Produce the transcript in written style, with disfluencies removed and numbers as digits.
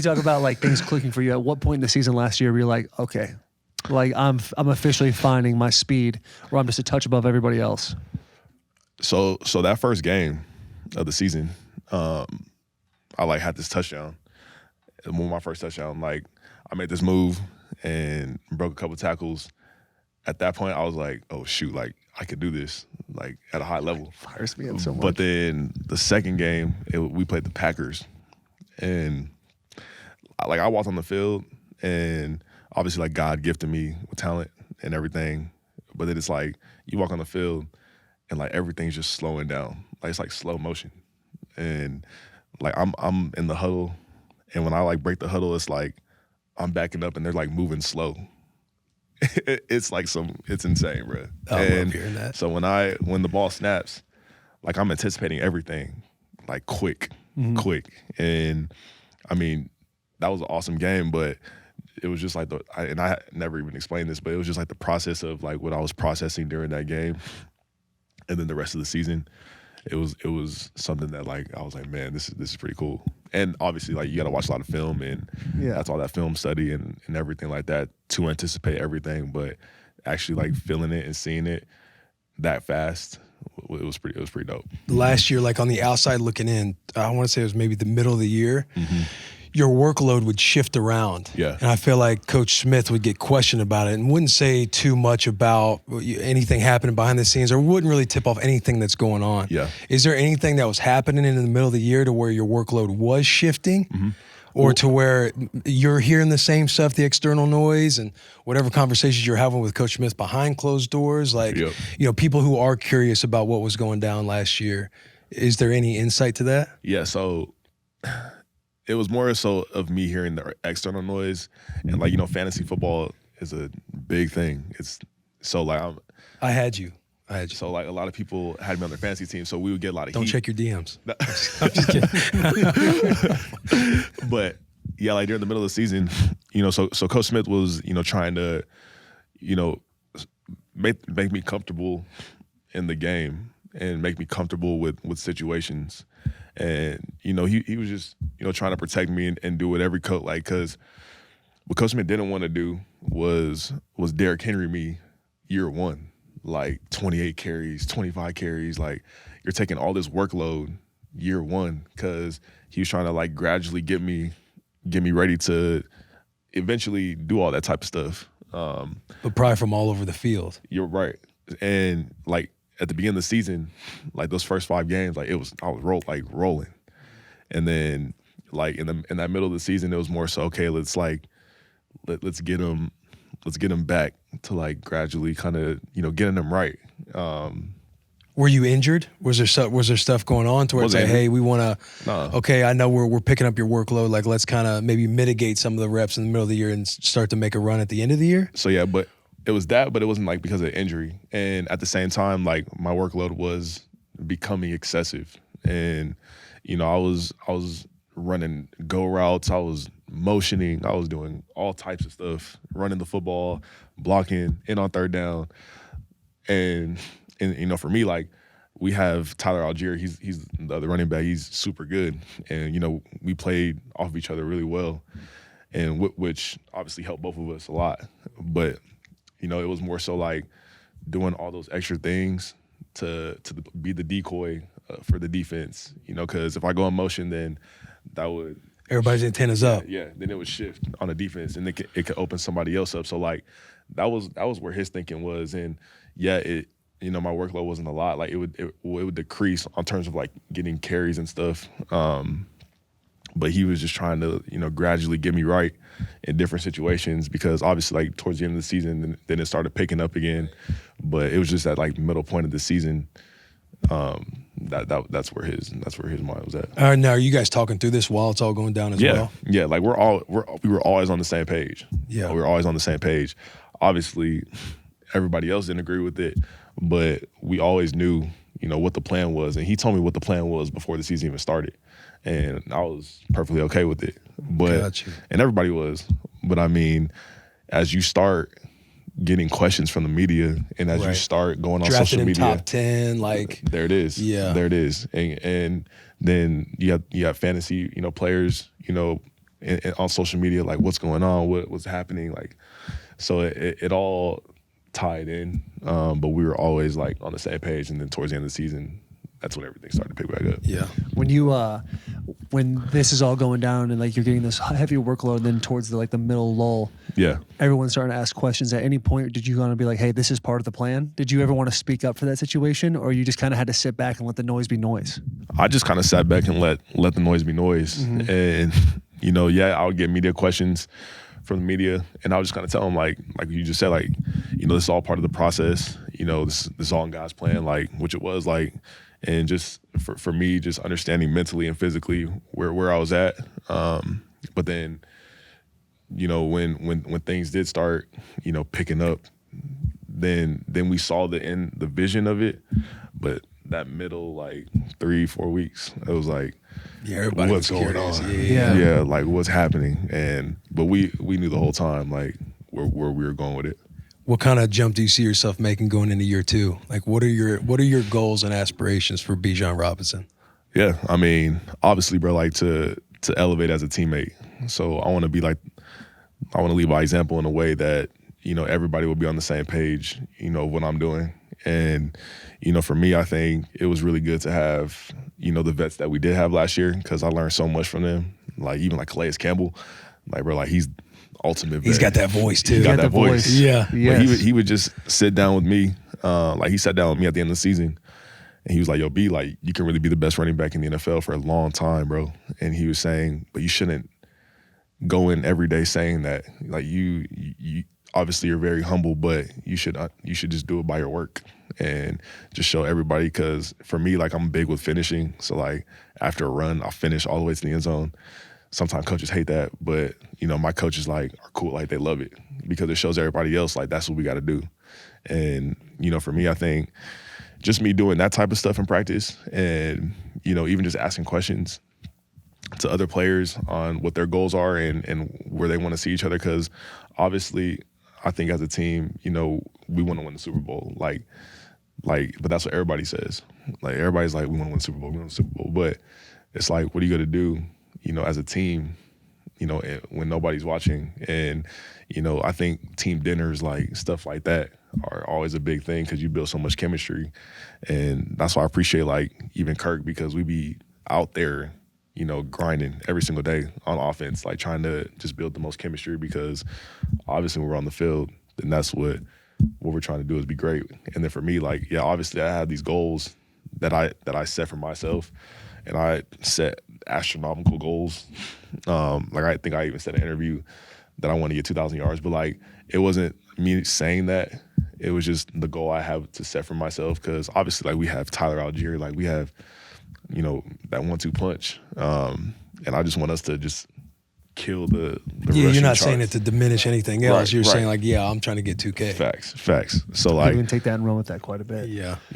you talk about like things clicking for you, at what point in the season last year were you like, okay, like I'm officially finding my speed, or I'm just a touch above everybody else? So that first game of the season, I like had this touchdown. My first touchdown, like I made this move and broke a couple tackles. At that point, I was like, oh shoot, like I could do this, like at a high level. Fires me up so much. But then the second game, we played the Packers, and I walked on the field, and obviously like God gifted me with talent and everything. But then it's like you walk on the field, and like everything's just slowing down. Like it's like slow motion, and like I'm in the huddle, and when I like break the huddle, it's like I'm backing up, and they're like moving slow. It's like it's insane, bro. I love hearing that. So when the ball snaps, like I'm anticipating everything, like quick, and I mean that was an awesome game, but it was just like I never even explained this, but it was just like the process of like what I was processing during that game, and then the rest of the season, it was something that like I was like, man, this is pretty cool. And obviously like you got to watch a lot of film, and that's all that film study and everything like that to anticipate everything. But actually like feeling it and seeing it that fast, it was pretty dope. Last year, like on the outside looking in, I want to say it was maybe the middle of the year. Your workload would shift around. Yeah. And I feel like Coach Smith would get questioned about it and wouldn't say too much about anything happening behind the scenes, or wouldn't really tip off anything that's going on. Yeah. Is there anything that was happening in the middle of the year to where your workload was shifting? Or to where you're hearing the same stuff, the external noise and whatever conversations you're having with Coach Smith behind closed doors, like, you know, people who are curious about what was going down last year. Is there any insight to that? Yeah, so it was more so of me hearing the external noise, and like, you know, fantasy football is a big thing. It's so like I had you. So like a lot of people had me on their fantasy team, so we would get a lot of Don't heat. check your DMs. I'm just kidding. But yeah, like during the middle of the season, you know, so Coach Smith was, you know, trying to, you know, make me comfortable in the game and make me comfortable with situations. And, you know, he was just, you know, trying to protect me and do what every coach, like, because what Coach Smith didn't want to do was Derrick Henry me year one. Like 28 carries, 25 carries, like you're taking all this workload year one, because he was trying to like gradually get me ready to eventually do all that type of stuff. But probably from all over the field. You're right. And like at the beginning of the season, like those first 5 games, like I was rolling. And then like in that middle of the season, it was more so, okay, let's get him back to like gradually kind of, you know, getting them right. Were you injured? Was there stuff going on to where it's like, hey, we want to, okay, I know we're picking up your workload. Like, let's kind of maybe mitigate some of the reps in the middle of the year and start to make a run at the end of the year? So yeah, but it was that, but it wasn't like because of injury. And at the same time, like my workload was becoming excessive. And, you know, I was running go routes. I was motioning. I was doing all types of stuff, running the football, blocking, in on third down. And you know, for me, like we have Tyler Algier. He's the other running back. He's super good. And, you know, we played off of each other really well, and which obviously helped both of us a lot. But, you know, it was more so like doing all those extra things to be the decoy for the defense, you know, because if I go in motion, then that would – everybody's antennas up. Yeah, then it would shift on the defense, and it could open somebody else up. So, like, that was where his thinking was. And, yeah, you know, my workload wasn't a lot. Like, it would decrease on terms of, like, getting carries and stuff. But he was just trying to, you know, gradually get me right in different situations, because obviously, like, towards the end of the season, then it started picking up again. But it was just at, like, middle point of the season. That's where his mind was at. Now, are you guys talking through this while it's all going down as well? Yeah, like we were always on the same page. Yeah, we were always on the same page. Obviously, everybody else didn't agree with it, but we always knew, you know, what the plan was. And he told me what the plan was before the season even started, and I was perfectly okay with it. But and everybody was. But I mean, as you start getting questions from the media, and as you start going on social media, top 10, like there it is. Yeah, there it is. And then you have fantasy, you know, players, you know, on social media, like what's going on, what's happening, like. So it all tied in, but we were always like on the same page. And then towards the end of the season, that's when everything started to pick back up. Yeah. When you when this is all going down and like you're getting this heavy workload, and then towards the middle lull, Yeah. everyone's starting to ask questions. At any point, did you want to be like, hey, this is part of the plan? Did you ever want to speak up for that situation, or you just kind of had to sit back and let the noise be noise? I just kind of sat back and let the noise be noise. Mm-hmm. And, I would get media questions from the media, and I would just kind of tell them, like you just said, like, this is all part of the process. This is all in God's plan, like, which it was, like, and just for me, just understanding mentally and physically where I was at. But then, when things did start, picking up, then we saw the vision of it. But that middle, like 3-4 weeks, it was like, everybody what's was going curious. on? Yeah. Like what's happening? But we knew the whole time, like where we were going with it. What kind of jump do you see yourself making going into year 2? Like, what are your goals and aspirations for Bijan Robinson? Yeah, I mean, obviously, bro, like to elevate as a teammate. So I want to lead by example in a way that everybody will be on the same page, of what I'm doing. And for me, I think it was really good to have the vets that we did have last year, because I learned so much from them. Like even like Calais Campbell, like bro, like he's ultimate vet. He's got that voice too. He got that voice. Yeah. Yes. Like he would just sit down with me. Like he sat down with me at the end of the season, and he was like, "Yo, B, like you can really be the best running back in the NFL for a long time, bro." And he was saying, "But you shouldn't go in every day saying that. Like you obviously you're very humble, but you should just do it by your work and just show everybody." Because for me, like I'm big with finishing. So like after a run, I'll finish all the way to the end zone. Sometimes coaches hate that, but my coaches like are cool, like they love it because it shows everybody else like that's what we got to do. And for me, I think just me doing that type of stuff in practice, and even just asking questions to other players on what their goals are and where they want to see each other. Because obviously, I think as a team, we want to win the Super Bowl. Like, but that's what everybody says. Like everybody's like, we want to win the Super Bowl, we want the Super Bowl. But it's like, what are you going to do, as a team, when nobody's watching? And, I think team dinners, like stuff like that, are always a big thing because you build so much chemistry. And that's why I appreciate like even Kirk, because we be out there, grinding every single day on offense, like trying to just build the most chemistry, because obviously when we're on the field, then that's what we're trying to do, is be great. And then for me, like, yeah, obviously I have these goals that I set for myself, and I set astronomical goals. Like I think I even said in an interview that I want to get 2,000 yards, but like it wasn't me saying that. It was just the goal I have to set for myself, because obviously like we have Tyler Algier, like we have that 1-2 punch, and I just want us to just kill the you're not charts. saying it to diminish anything else. Right, you're right. saying like, yeah, I'm trying to get 2K. Facts. So You like can take that and run with that quite a bit. Yeah.